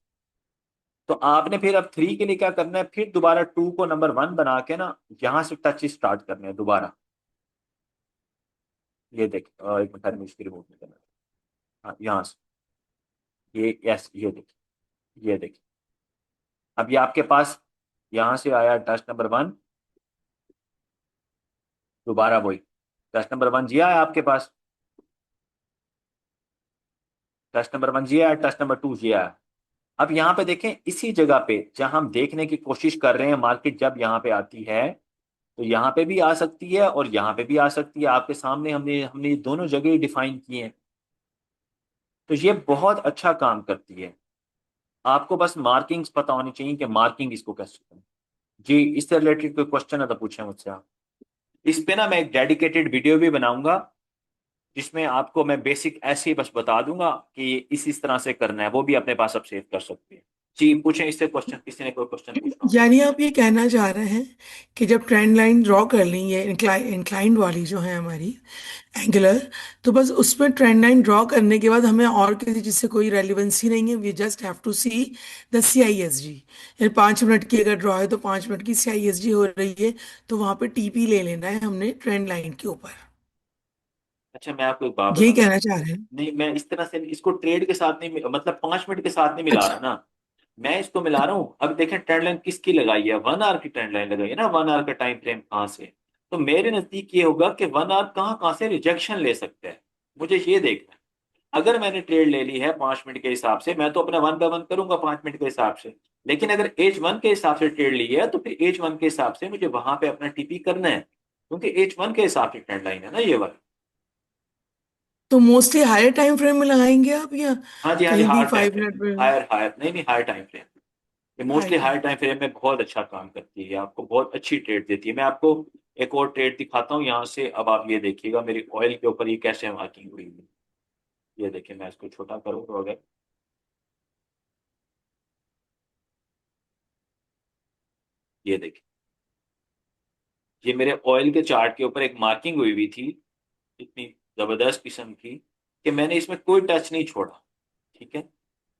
तो आपने फिर अब थ्री के लिए क्या करना है, फिर दोबारा टू को नंबर वन बना के ना यहां से टच स्टार्ट करने हैं दोबारा। ये देख एक मिनट में इसकी रिमूव नहीं करना। हाँ, यहाँ से ये यस, ये देखिए अब ये आपके पास यहां से आया टच नंबर वन, दोबारा वही टच नंबर वन जी आया आपके पास, टच नंबर वन जी आया, टच नंबर टू जी आया। अब यहाँ पे देखें इसी जगह पे जहां हम देखने की कोशिश कर रहे हैं, मार्केट जब यहाँ पे आती है तो यहाँ पे भी आ सकती है और यहाँ पे भी आ सकती है। आपके सामने हमने हमने ये दोनों जगह डिफाइन किए हैं, तो ये बहुत अच्छा काम करती है। आपको बस मार्किंग्स पता होनी चाहिए कि मार्किंग इसको कैसे करें। जी, इससे रिलेटेड कोई क्वेश्चन है तो पूछें मुझसे आप। इस पे ना मैं एक डेडिकेटेड वीडियो भी बनाऊंगा, जिसमें आपको मैं बेसिक ऐसे ही बस बता दूंगा कि इस तरह से करना है, वो भी अपने पास आप सेव कर सकते हैं। जी पूछें इससे क्वेश्चन, किसी ने कोई क्वेश्चन पूछना हो। यानी आप ये कहना चाह रहे हैं कि जब ट्रेंड लाइन ड्रॉ कर ली है इंक्लाइंड वाली जो है हमारी एंगुलर, तो बस उसमें ट्रेंड लाइन ड्रॉ करने के बाद हमें और किसी चीज़ से कोई रेलिवेंसी नहीं है, we just have to see the CISG। यानी 5 मिनट की अगर ड्रॉ है तो 5 मिनट की CISG हो रही है, तो वहां पे TP ले लेना है हमने ट्रेंड लाइन के ऊपर। अच्छा, मैं आपको एक बात यही बताऊं। कहना चाह रहे हैं। नहीं, मैं इस तरह से इसको ट्रेड के साथ नहीं, मतलब 5 मिनट के साथ नहीं मिला अच्छा। रहा ना, मैं इसको मिला रहा हूँ। अब देखें ट्रेंड लाइन किसकी लगाई है, 1 आवर की ट्रेंड लाइन लगाई है ना, 1 आवर का टाइम फ्रेम कहाँ से। तो मेरे नजदीक ये होगा कि 1 आवर कहाँ कहाँ से रिजेक्शन ले सकते हैं, मुझे ये देखना है। अगर मैंने ट्रेड ले ली है 5 मिनट के हिसाब से, मैं तो अपना वन बाय वन करूंगा 5 मिनट के हिसाब से। लेकिन अगर H1 के हिसाब से ट्रेड ली है, तो फिर H1 के हिसाब से मुझे वहां पे अपना टीपी करना है, क्योंकि H1 के हिसाब से ट्रेंड लाइन है ना ये वाला। तो मोस्टली हायर टाइम फ्रेम में लगाएंगे आप, या हाँ जी, हाँ जी, कहीं भी हायर टाइम 5 मिनट फ्रेम, में? हायर हायर नहीं नहीं, हायर टाइम फ्रेम। ये high mostly time. Higher time frame में बहुत अच्छा काम करती है, आपको बहुत अच्छी ट्रेड देती है। मैं आपको एक और ट्रेड दिखाता हूँ यहाँ से। अब आप ये देखिएगा मेरी ऑयल के ऊपर ये कैसे मार्किंग हुई है। ये देखिए, मैं इसको छोटा करूँ तो अगर ये देखिए, ये मेरे ऑयल के चार्ट के ऊपर एक मार्किंग हुई हुई थी, इतनी जबरदस्त किस्म की कि मैंने इसमें कोई टच नहीं छोड़ा। ठीक है,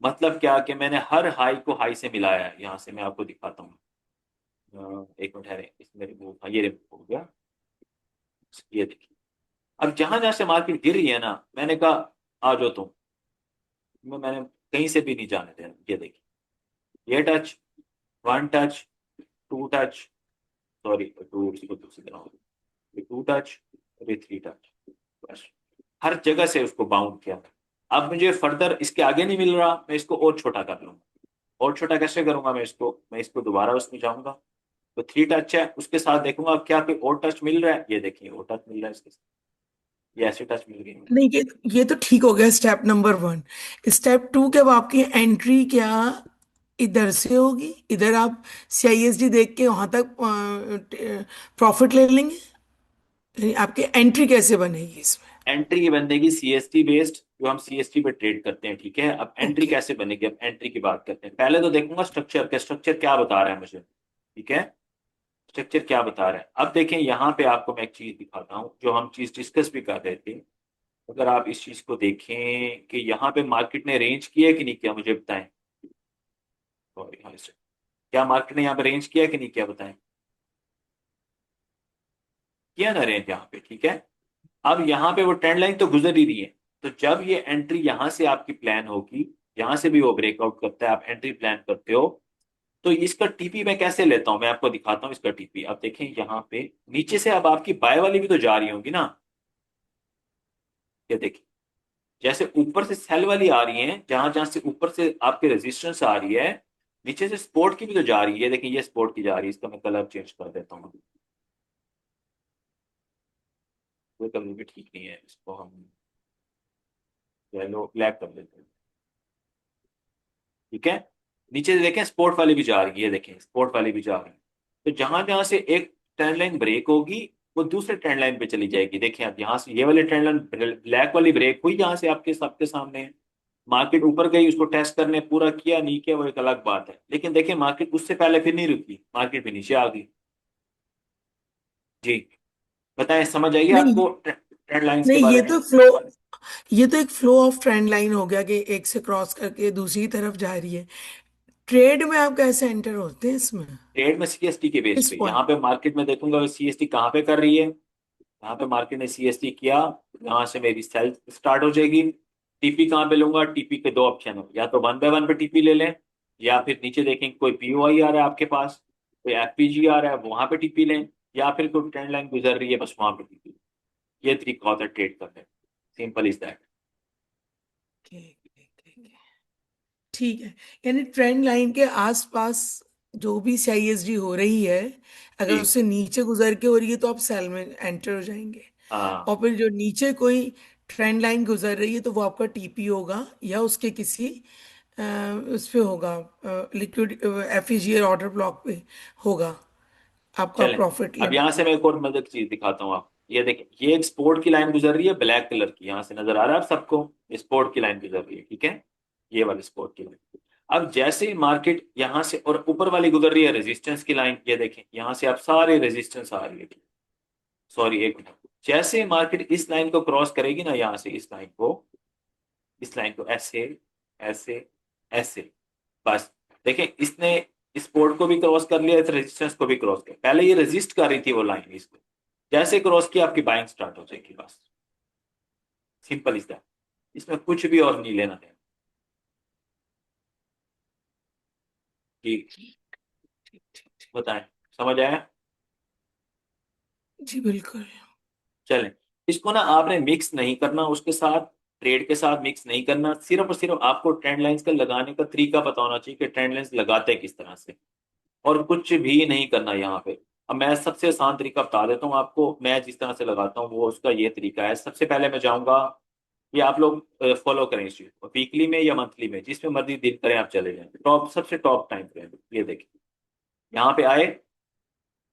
मतलब क्या कि मैंने हर हाई को हाई से मिलाया है। यहाँ से मैं आपको दिखाता हूँ। एक मिनट है, इसमें रिमूव, हाँ ये रिमूव हो गया। ये देखिए, अब जहां जहां से मार्केट गिर रही है ना, मैंने कहा आ जाओ तुम, मैंने कहीं से भी नहीं जाने देना। ये देखिए, ये touch, one touch, two touch, sorry two इसको दूसरी तरह हो गया, ये टू टच, ये थ्री टच, बस हर जगह से उसको बाउंड किया। अब मुझे फर्दर इसके आगे नहीं मिल रहा, मैं इसको और छोटा कर लूंगा। और छोटा कैसे करूंगा, मैं इसको दोबारा उसमें जाऊंगा, तो 3 टच है, उसके साथ देखूंगा अब क्या कोई और टच मिल रहा है, ये देखिए और टच मिल रहा है इसके साथ, ये ऐसे टच मिल गई मुझे। नहीं, ये तो ठीक हो गया स्टेप नंबर 1। स्टेप 2 के अब आपकी एंट्री क्या इधर से होगी? इधर आप CISD देख के वहां तक प्रॉफिट ले लेंगे? यानी आपकी एंट्री कैसे बनेगी इसमें? एंट्री की बनेगी CST बेस्ड, जो हम CST पे ट्रेड करते हैं, ठीक है। अब एंट्री ओके। कैसे बनेगी, अब एंट्री की बात करते हैं। पहले तो देखूंगा स्ट्रक्चर के, स्ट्रक्चर क्या बता रहा है मुझे, ठीक है। स्ट्रक्चर क्या बता रहा है, अब देखें यहाँ पे आपको मैं एक चीज दिखाता हूँ जो हम चीज डिस्कस भी कर रहे थे। अगर आप इस चीज को देखें कि यहाँ पे मार्केट ने रेंज किया है कि नहीं किया, मुझे बताएं। और यहाँ से क्या मार्केट ने यहाँ पे रेंज किया है कि नहीं किया, बताएं। किया ना रेंज यहाँ पे, ठीक है। अब यहाँ पे वो ट्रेंड लाइन तो गुजर ही रही है। तो जब ये एंट्री यहाँ से आपकी प्लान होगी, यहाँ से भी वो ब्रेकआउट करता है, आप एंट्री प्लान करते हो, तो इसका टीपी मैं कैसे लेता हूं, मैं आपको दिखाता हूँ इसका टीपी। अब देखें यहाँ पे नीचे से अब आपकी बाय वाली भी तो जा रही होंगी ना, ये देखिए। जैसे ऊपर से सेल वाली आ रही है, जहां जहां से ऊपर से आपके रेजिस्टेंस आ रही है, नीचे से सपोर्ट की भी तो जा रही है। देखिए ये सपोर्ट की जा रही है, इसका मैं कलर चेंज कर देता हूँ, ये कलर भी ठीक नहीं है, इसको हम येलो ब्लैक कर देते हैं, ठीक है। नीचे से देखें स्पोर्ट वाली भी जा रही है, ये देखें स्पोर्ट वाली भी जा रही है। तो जहां जहां से एक ट्रेंड लाइन ब्रेक होगी, वो दूसरे ट्रेंड लाइन पे चली जाएगी। देखिए आप यहाँ से ये वाली ट्रेंड लाइन ब्लैक वाली ब्रेक हुई, यहाँ से आपके सबके सामने है। मार्केट ऊपर गई, उसको टेस्ट करने पूरा किया नहीं किया वो एक अलग बात है, लेकिन देखिए मार्केट उससे पहले फिर नहीं रुकी, मार्केट भी नीचे आ गई। जी बताएं, समझ आइए नहीं आपको ट्रेंड लाइंस के नहीं, बारे ये में। तो फ्लो, ये तो एक फ्लो ऑफ ट्रेंड लाइन हो गया कि एक से क्रॉस करके दूसरी तरफ जा रही है। ट्रेड में आप कैसे एंटर होते हैं इसमें? ट्रेड में CST के बेस किस पे, यहाँ पॉइंट? पे मार्केट में देखूंगा CST कहाँ पे कर रही है। यहाँ पे मार्केट ने CST किया, यहाँ से मेरी सेल स्टार्ट हो जाएगी। टीपी कहाँ पे लूंगा, टीपी के दो ऑप्शन है, या तो 1 बाय 1 पे टीपी ले लें, या फिर नीचे देखें कोई POI आ रहा है आपके पास, कोई FPG आ रहा है वहां पे टीपी लें, या फिर कोई ट्रेंड लाइन गुजर रही है बस वहां पे टीपी। ये तरीका होता है ट्रेड करने, सिंपल इज दैट। ठीक ठीक ठीक है। ठीक है। यानी ट्रेंड लाइन के आसपास जो भी CISD हो रही है, अगर जी उससे नीचे गुजर के हो रही है तो आप सेल में एंटर हो जाएंगे। हाँ और फिर जो नीचे कोई ट्रेंड लाइन गुजर रही है तो वो आपका TP होगा, या उसके किसी उस पे होगा, लिक्विड FEG ऑर्डर ब्लॉक पे होगा आपका चलें। प्रॉफिट अब लेवल। यहाँ से मैं एक और मदद चीज दिखाता हूँ आप, ये देखें ये एक स्पोर्ट की लाइन गुजर रही है ब्लैक कलर की, यहाँ से नजर आ रहा है आप सबको, ये स्पोर्ट की लाइन गुजर रही है, ठीक है। ये वाली स्पोर्ट की लाइन। अब जैसे ही मार्केट यहाँ से और ऊपर वाली गुजर रही है रेजिस्टेंस की लाइन, ये देखें यहाँ से आप सारे रेजिस्टेंस आ रही है। सॉरी एक मिनट, जैसे ही मार्केट इस लाइन को क्रॉस करेगी ना, यहाँ से इस लाइन को, इस लाइन को ऐसे ऐसे ऐसे, बस देखें इसने इस पोर्ट को भी क्रॉस कर लिया, इस रेजिस्टेंस को भी क्रॉस किया। पहले ये रेजिस्ट कर रही थी वो लाइन, इसको जैसे क्रॉस किया आपकी बाइंग स्टार्ट हो जाएगी, बस सिंपल इज दैट। इसमें कुछ भी और नहीं लेना देना। ठीक, ठीक ठीक ठीक। बताएं, समझ आया। जी बिल्कुल। चलें, इसको ना आपने मिक्स नहीं करना उसके साथ, ट्रेड के साथ मिक्स नहीं करना, सिर्फ और सिर्फ आपको ट्रेंड लाइंस का लगाने का तरीका पता होना चाहिए कि ट्रेंड लाइंस लगाते हैं किस तरह से, और कुछ भी नहीं करना यहाँ पे। अब मैं सबसे आसान तरीका बता देता हूँ आपको, मैं जिस तरह से लगाता हूँ वो उसका ये तरीका है। सबसे पहले मैं जाऊंगा, ये आप लोग फॉलो करें इस चीज को, वीकली में या मंथली में जिसमें मर्जी दिन करें आप चले जाएं, टॉप सबसे टॉप टाइम फ्रेम ये देखिए। यहाँ पे आए,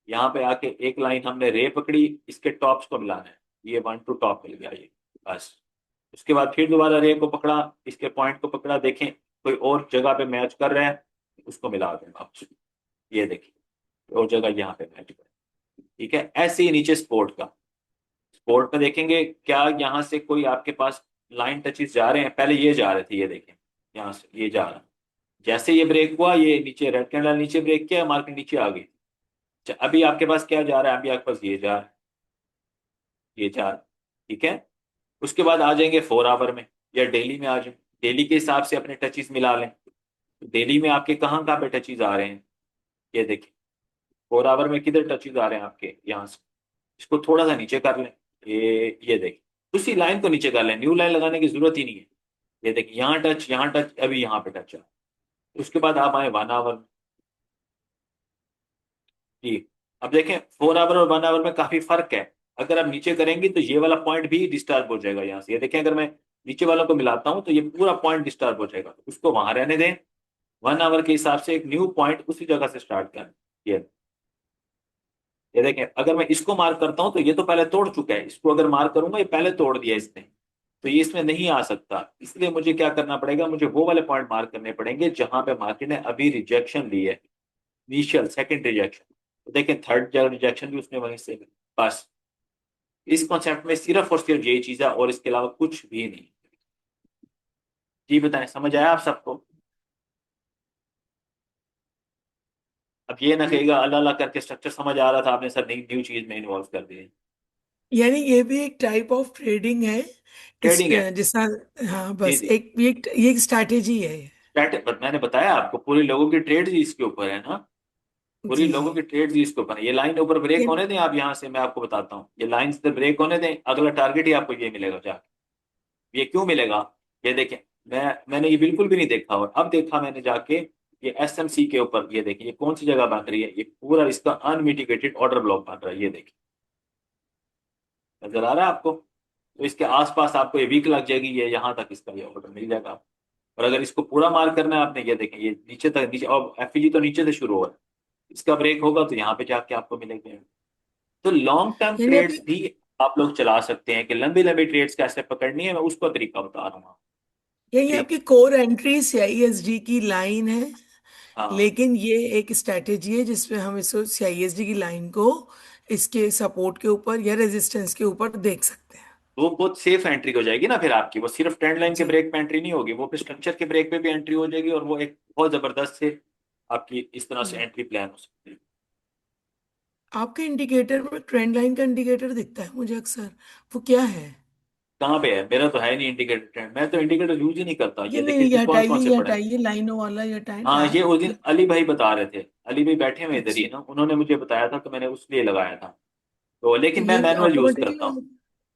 यहाँ पे आके एक लाइन हमने रे पकड़ी, इसके टॉप्स को मिलाना है, ये 1 टू टॉप मिल गया ये, बस। उसके बाद फिर दोबारा रे को पकड़ा, इसके पॉइंट को पकड़ा, देखें कोई और जगह पे मैच कर रहे हैं, उसको मिला दें वापस, ये देखिए और जगह यहाँ पे मैच कर, ठीक है। ऐसे ही नीचे स्पोर्ट का, स्पोर्ट में देखेंगे क्या यहाँ से कोई आपके पास लाइन टचेस जा रहे हैं, पहले ये जा रहे थे, ये देखें यहाँ से ये जा रहा, जैसे ये ब्रेक हुआ, ये नीचे रेड कैंडल नीचे ब्रेक किया, मार्केट नीचे आ गई। अच्छा, अभी आपके पास क्या जा रहा है, अभी आपके पास ये जा रहा है, ये जा रहा है, ठीक है। उसके बाद आ जाएंगे 4 आवर में या डेली में आ जाए, डेली के हिसाब से अपने टचेस मिला लें। डेली में आपके कहाँ कहाँ पे टचेस आ रहे हैं, ये देखिए 4 आवर में किधर टचेस आ रहे हैं आपके, यहाँ से इसको थोड़ा सा नीचे कर लें, ये देखिए उसी लाइन को नीचे कर लें, न्यू लाइन लगाने की जरूरत ही नहीं है। ये देखिए यहाँ टच, अभी यहाँ पे टच है। उसके बाद आप आए 1 आवर, जी। अब देखें 4 आवर और 1 आवर में काफी फर्क है। अगर आप नीचे करेंगे तो ये वाला पॉइंट भी डिस्टर्ब हो जाएगा यहाँ से। ये देखें अगर मैं नीचे वालों को मिलाता हूँ तो ये पूरा पॉइंट डिस्टर्ब हो जाएगा, तो उसको वहां रहने दें। 1 आवर के हिसाब से एक न्यू पॉइंट उसी जगह से स्टार्ट करें। ये देखें अगर मैं इसको मार्क करता हूं तो ये तो पहले तोड़ चुका है, इसको अगर मार्क करूंगा ये पहले तोड़ दिया इसने, तो ये इसमें नहीं आ सकता। इसलिए मुझे क्या करना पड़ेगा, मुझे वो वाले पॉइंट मार्क करने पड़ेंगे जहां पे मार्केट ने अभी रिजेक्शन ली है, इनिशियल सेकंड रिजेक्शन। तो देखें थर्ड रिजेक्शन भी उसने वहीं से ली। बस इस कॉन्सेप्ट में सिर्फ और सिर्फ यही चीज है और इसके अलावा कुछ भी नहीं। जी बताएं, समझ आया आप सबको? अब ये ना कहेगा अल्लाह अल्लाह करके स्ट्रक्चर समझ आ रहा था, आपने सर नई न्यू चीज में इन्वॉल्व कर दिए। यानी ये भी एक टाइप ऑफ ट्रेडिंग है इस ट्रेडिंग है। जिसका। हाँ जी बस जी। ये एक स्ट्रैटेजी है ये। मैंने बताया आपको पूरे लोगों की ट्रेड ही इसके ऊपर है ना। पूरी जी। लोगों की ट्रेड ही इसके ऊपर है। ये लाइन ऊपर ब्रेक ये होने दें आप, यहाँ से मैं आपको बताता हूँ, ये लाइन से ब्रेक होने दें, अगला टारगेट ही आपको ये मिलेगा जाके। ये क्यों मिलेगा? ये देखें, मैंने ये बिल्कुल भी नहीं देखा और अब देखा मैंने जाके, ये एसएमसी के ऊपर ये देखिए ये कौन सी जगह बन रही है, ये पूरा इसका अनमिटिगेटेड ऑर्डर ब्लॉक बन रहा है। ये देखिए नजर आ रहा है आपको? तो इसके आसपास आपको ये वीक लग जाएगी, ये यहाँ तक इसका ये ऑर्डर मिल जाएगा आपको। और अगर इसको पूरा मार्क करना है आपने, ये देखें ये नीचे तक, नीचे और एफईजी तो नीचे से शुरू हो रहा है, इसका ब्रेक होगा तो यहाँ पे जाके आपको मिलेंगे। तो लॉन्ग टर्म यानी ट्रेड्स अभी भी आप लोग चला सकते हैं, कि लंबी लंबी ट्रेड्स कैसे पकड़नी है मैं उसका तरीका बता रहा हूँ। यही जी। आपकी कोर एंट्री सीआईएसडी की लाइन है। हाँ लेकिन ये एक स्ट्रैटेजी है जिसमें हम इसको सीआईएसडी की लाइन को इसके सपोर्ट के ऊपर या रेजिस्टेंस के ऊपर देख सकते हैं। वो बहुत सेफ एंट्री हो जाएगी ना फिर आपकी, वो सिर्फ ट्रेंड लाइन के जी। ब्रेक पे एंट्री नहीं होगी, वो फिर स्ट्रक्चर के ब्रेक पे भी एंट्री हो जाएगी, और वो एक बहुत जबरदस्त से आपकी इस तरह से हम्म। एंट्री प्लान हो सकती है। आपके इंडिकेटर में ट्रेंड लाइन का इंडिकेटर दिखता है मुझे अक्सर। वो क्या है? कहाँ पे है? मेरा तो है नहीं इंडिकेटर ट्रेंड, मैं तो इंडिकेटर यूज ही नहीं करता। ये ये नहीं, देखिए ये इसमें कौन कौन हटाइए से ये पड़े हैं। हटाइए लाइनों वाला ये हटाएं हाँ ये उस दिन टैब। अली भाई बता रहे थे, अली भाई बैठे हुए इधर ही अच्छा। ना, उन्होंने मुझे बताया था तो मैंने उसलिए लगाया था। तो तो लेकिन मैं ये मैनुअल यूज ऑटोमेटिकली। करता हूँ।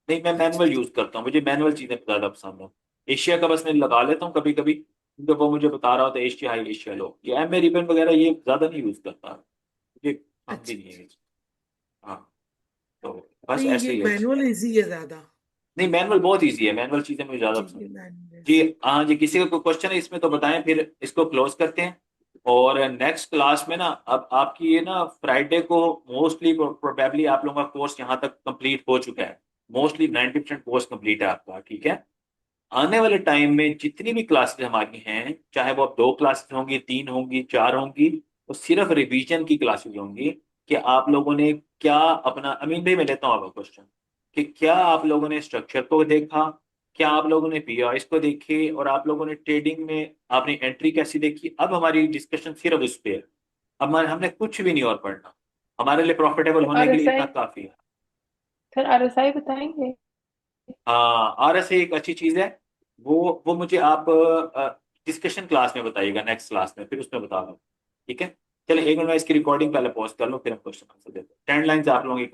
नहीं मैं अच्छा मैनुअल अच्छा। यूज करता हूँ, मुझे मैनुअल चीजें ज्यादा पसंद है। एशिया का बस मैं लगा लेता हूँ कभी कभी, क्योंकि वो मुझे बता रहा होता है एशिया हाई एशिया लो, ये एम ए रिबन वगैरह ये ज्यादा नहीं यूज करता, मुझे पसंद भी अच्छा नहीं है अच्छा। ये। हाँ। तो बस नहीं, ऐसे ये ही है। मैनुअल इजी है ज्यादा। नहीं मैनुअल बहुत ईजी है, मैनुअल चीजें मुझे ज्यादा जी पसंद ये है। मैनुअल जी। इजी। हाँ जी, किसी का कोई क्वेश्चन है इसमें तो बताएं, फिर इसको क्लोज करते हैं। और नेक्स्ट क्लास में ना, अब आपकी ये ना फ्राइडे को मोस्टली प्रोबेबली आप लोगों का कोर्स यहाँ तक कंप्लीट हो चुका है। मोस्टली 90% कोर्स कंप्लीट है आपका, ठीक है। आने वाले टाइम में जितनी भी क्लासेस हमारी हैं, चाहे वो अब 2 क्लासेस होंगी, 3 होंगी, 4 होंगी, वो सिर्फ रिवीजन की क्लासेस होंगी। कि आप लोगों ने क्या अपना, अमीन भाई मैं लेता हूँ आपका क्वेश्चन, कि क्या आप लोगों ने स्ट्रक्चर को देखा, क्या आप लोगों ने पीआईएस को देखे, और आप लोगों ने ट्रेडिंग में आपने एंट्री कैसी देखी। अब हमारी डिस्कशन सिर्फ उस पर है। अब हमने कुछ भी नहीं और पढ़ना, हमारे लिए प्रॉफिटेबल होने के लिए इतना आरएसआई, काफी है। सर आरएसआई बताएंगे? हाँ आरएसए एक अच्छी चीज है। वो मुझे आप डिस्कशन क्लास में बताइएगा, नेक्स्ट क्लास में फिर उसमें बता दो। ठीक है। चलिए एक मिनट मैं इसकी रिकॉर्डिंग पहले पॉज कर लूँ, फिर हम क्वेश्चन आंसर देते हैं। 10 लाइन आप लोगों की